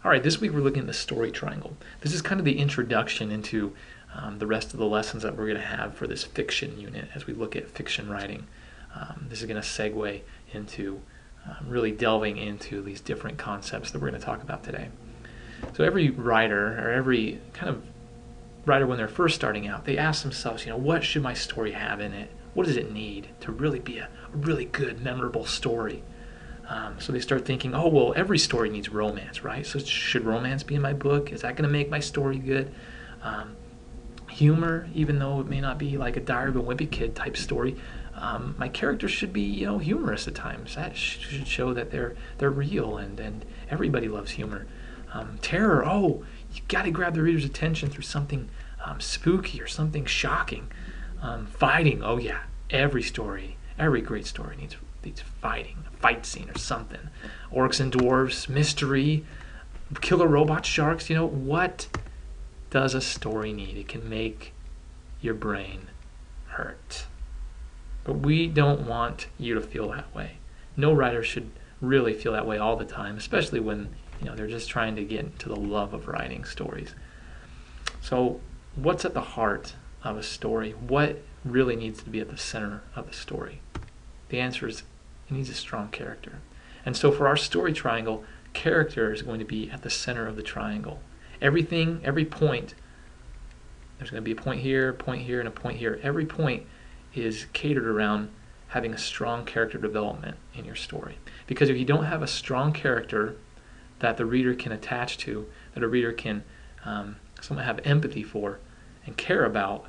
All right, this week we're looking at the story triangle. This is kind of the introduction into the rest of the lessons that we're going to have for this fiction unit as we look at fiction writing. This is going to segue into really delving into these different concepts that we're going to talk about today. So every writer, or every kind of writer when they're first starting out, they ask themselves, what should my story have in it? What does it need to really be a really good, memorable story? So they start thinking, oh, well, every story needs romance, right? So should romance be in my book? Is that going to make my story good? Humor, even though it may not be like a Diary of a Wimpy Kid type story, my characters should be, humorous at times. That should show that they're real, and everybody loves humor. Terror, oh, you got to grab the reader's attention through something spooky or something shocking. Fighting, oh yeah, every great story needs fighting, a fight scene or something. Orcs and dwarves, mystery, killer robot sharks. What does a story need? It can make your brain hurt. But we don't want you to feel that way. No writer should really feel that way all the time, especially when they're just trying to get into the love of writing stories. So what's at the heart of a story? What really needs to be at the center of the story? The answer is it needs a strong character. And so for our story triangle, character is going to be at the center of the triangle. Every point, there's going to be a point here, and a point here. Every point is catered around having a strong character development in your story. Because if you don't have a strong character that the reader can attach to, that a reader can somewhat have empathy for and care about,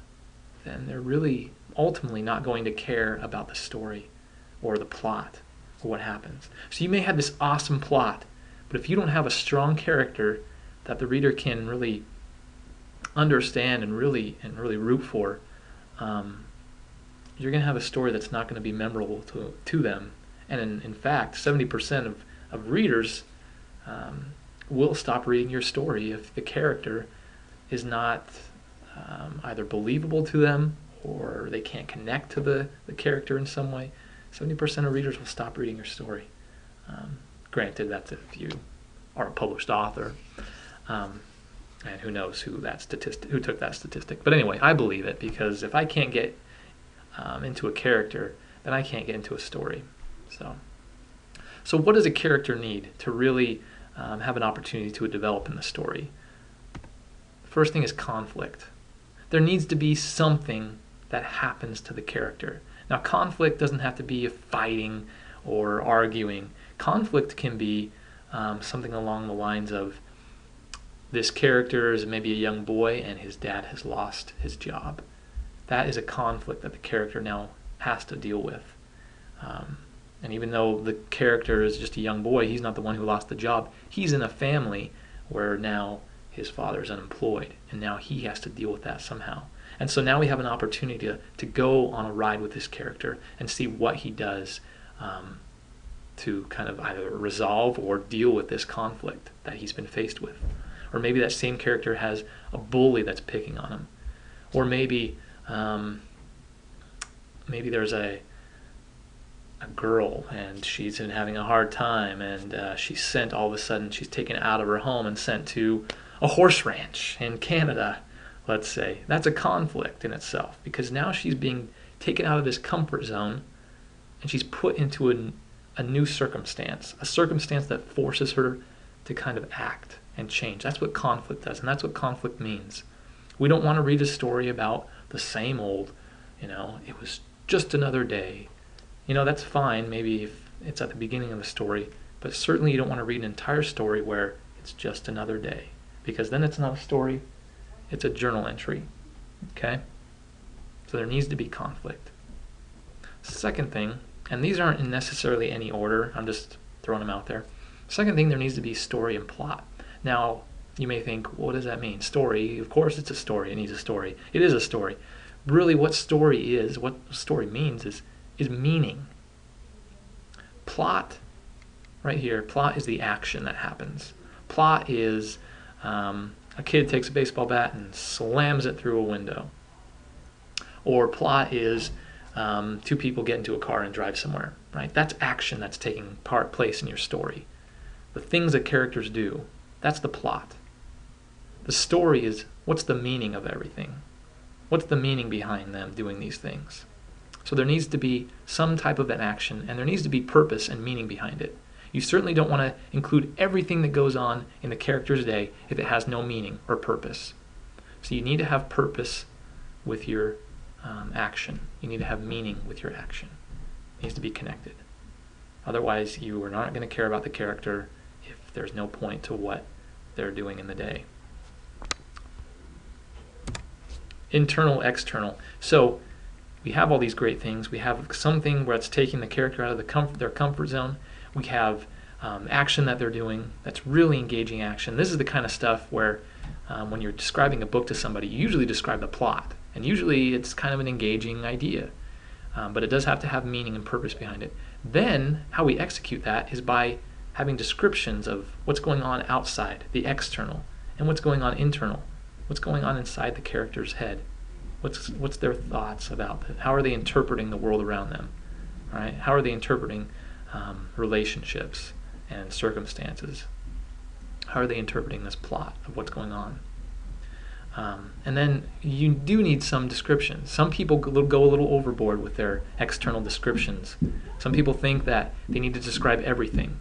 then they're really ultimately not going to care about the story or the plot or what happens. So you may have this awesome plot, but if you don't have a strong character that the reader can really understand and really root for, you're going to have a story that's not going to be memorable to them. And in fact, 70% of readers will stop reading your story if the character is not either believable to them or they can't connect to the character in some way. 70% of readers will stop reading your story. Granted, that's if you are a published author, and who knows who took that statistic. But anyway, I believe it, because if I can't get into a character, then I can't get into a story. So what does a character need to really have an opportunity to develop in the story? First thing is conflict. There needs to be something that happens to the character. Now, conflict doesn't have to be fighting or arguing. Conflict can be something along the lines of this character is maybe a young boy and his dad has lost his job. That is a conflict that the character now has to deal with. And even though the character is just a young boy, he's not the one who lost the job. He's in a family where now his father's unemployed, and now he has to deal with that somehow. And so now we have an opportunity to go on a ride with this character and see what he does to kind of either resolve or deal with this conflict that he's been faced with. Or maybe that same character has a bully that's picking on him. Or maybe there's a girl and she's been having a hard time, and she's taken out of her home and sent to a horse ranch in Canada, let's say. That's a conflict in itself, because now she's being taken out of this comfort zone and she's put into a new circumstance, a circumstance that forces her to kind of act and change. That's what conflict does, and that's what conflict means. We don't want to read a story about the same old, it was just another day. That's fine, maybe if it's at the beginning of the story, but certainly you don't want to read an entire story where it's just another day, because then it's not a story, it's a journal entry. Okay? So there needs to be conflict. Second thing, and these aren't in necessarily any order, I'm just throwing them out there. Second thing, there needs to be story and plot. Now, you may think, what does that mean? Story, of course it's a story, it needs a story. It is a story. Really what story means is meaning. Plot, right here, plot is the action that happens. Plot is a kid takes a baseball bat and slams it through a window. Or plot is two people get into a car and drive somewhere, right? That's action that's taking place in your story. The things that characters do, That's the plot. The story is, what's the meaning of everything? What's the meaning behind them doing these things? So there needs to be some type of an action, and there needs to be purpose and meaning behind it. You certainly don't want to include everything that goes on in the character's day if it has no meaning or purpose. So you need to have purpose with your action. You need to have meaning with your action. It needs to be connected. Otherwise, you are not going to care about the character if there's no point to what they're doing in the day. Internal, external. So we have all these great things. We have something where it's taking the character out of their comfort zone. We have action that they're doing that's really engaging action. This is the kind of stuff where when you're describing a book to somebody, you usually describe the plot. And usually it's kind of an engaging idea. But it does have to have meaning and purpose behind it. Then how we execute that is by having descriptions of what's going on outside, the external, and what's going on internal, what's going on inside the character's head. What's their thoughts about it? How are they interpreting the world around them? Right? How are they interpreting relationships and circumstances? How are they interpreting this plot of what's going on? And then you do need some descriptions. Some people go a little overboard with their external descriptions. Some people think that they need to describe everything.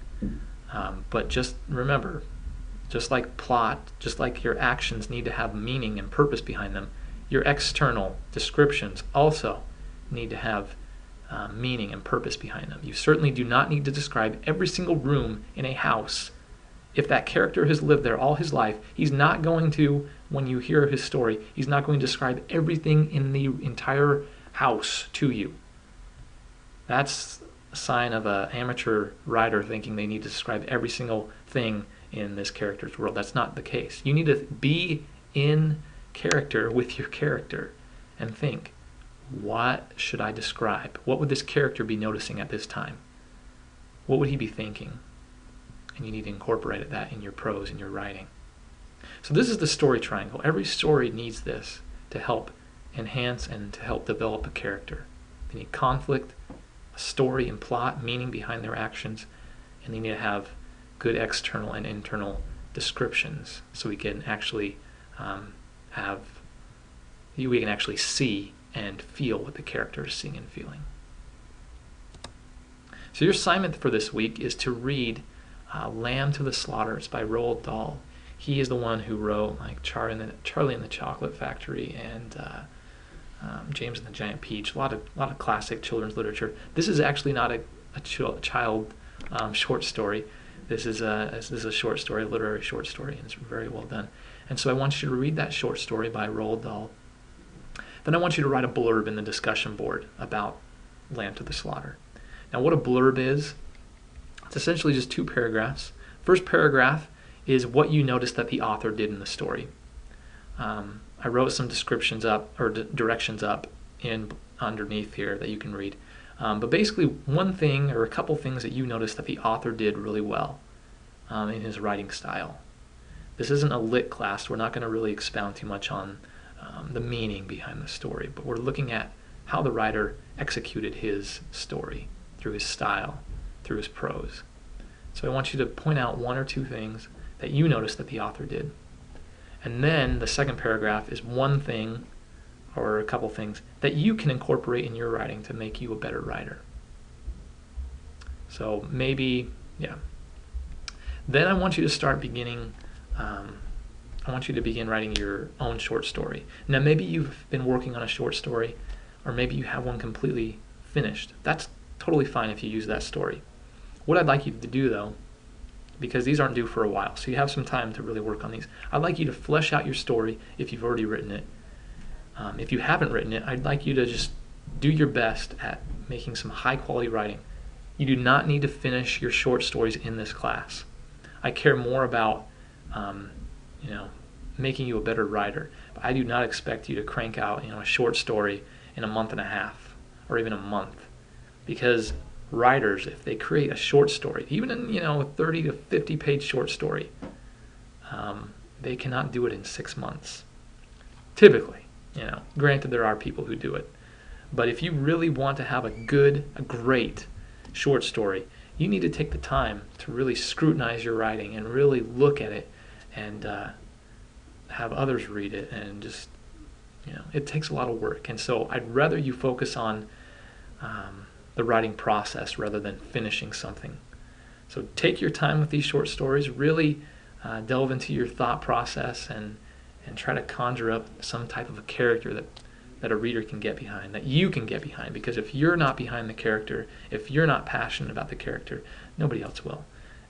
But just remember, just like plot, just like your actions need to have meaning and purpose behind them, your external descriptions also need to have meaning and purpose behind them. You certainly do not need to describe every single room in a house. If that character has lived there all his life, he's not going to, when you hear his story, he's not going to describe everything in the entire house to you. That's a sign of an amateur writer thinking they need to describe every single thing in this character's world. That's not the case. You need to be in character with your character and think, what should I describe? What would this character be noticing at this time? What would he be thinking? And you need to incorporate that in your prose and your writing. So this is the story triangle. Every story needs this to help enhance and to help develop a character. They need conflict, a story and plot, meaning behind their actions, and they need to have good external and internal descriptions so we can actually see and feel what the character is seeing and feeling. So your assignment for this week is to read Lamb to the Slaughter. It's by Roald Dahl. He is the one who wrote like Charlie and the Chocolate Factory and James and the Giant Peach. A lot of classic children's literature. This is actually not a child short story. This is a short story, a literary short story, and it's very well done. And so I want you to read that short story by Roald Dahl. Then I want you to write a blurb in the discussion board about Lamb to the Slaughter. Now what a blurb is, it's essentially just 2 paragraphs. First paragraph is what you noticed that the author did in the story. I wrote some descriptions up, or directions up underneath here that you can read. But basically one thing or a couple things that you noticed that the author did really well in his writing style. This isn't a lit class. We're not going to really expound too much on the meaning behind the story, but we're looking at how the writer executed his story through his style, through his prose. So I want you to point out 1 or 2 things that you noticed that the author did. And then the second paragraph is one thing or a couple things that you can incorporate in your writing to make you a better writer. So maybe, yeah. Then I want you to start beginning, I want you to begin writing your own short story. Now maybe you've been working on a short story, or maybe you have one completely finished. That's totally fine if you use that story. What I'd like you to do though, because these aren't due for a while, so you have some time to really work on these, I'd like you to flesh out your story if you've already written it. If you haven't written it, I'd like you to just do your best at making some high quality writing. You do not need to finish your short stories in this class. I care more about making you a better writer. But I do not expect you to crank out a short story in a month and a half or even a month, because writers, if they create a short story, even in a 30 to 50 page short story, they cannot do it in 6 months. Typically, granted there are people who do it, but if you really want to have a great short story, you need to take the time to really scrutinize your writing and really look at it and have others read it, and just, it takes a lot of work. And so I'd rather you focus on the writing process rather than finishing something. So take your time with these short stories, really delve into your thought process, and try to conjure up some type of a character that a reader can get behind, that you can get behind. Because if you're not behind the character, if you're not passionate about the character, nobody else will.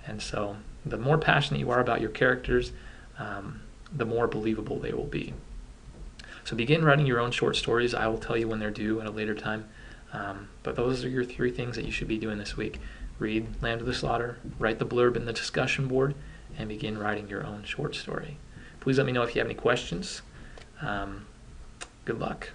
And so the more passionate you are about your characters, the more believable they will be. So begin writing your own short stories. I will tell you when they're due at a later time. But those are your 3 things that you should be doing this week. Read Lamb to the Slaughter, write the blurb in the discussion board, and begin writing your own short story. Please let me know if you have any questions. Good luck.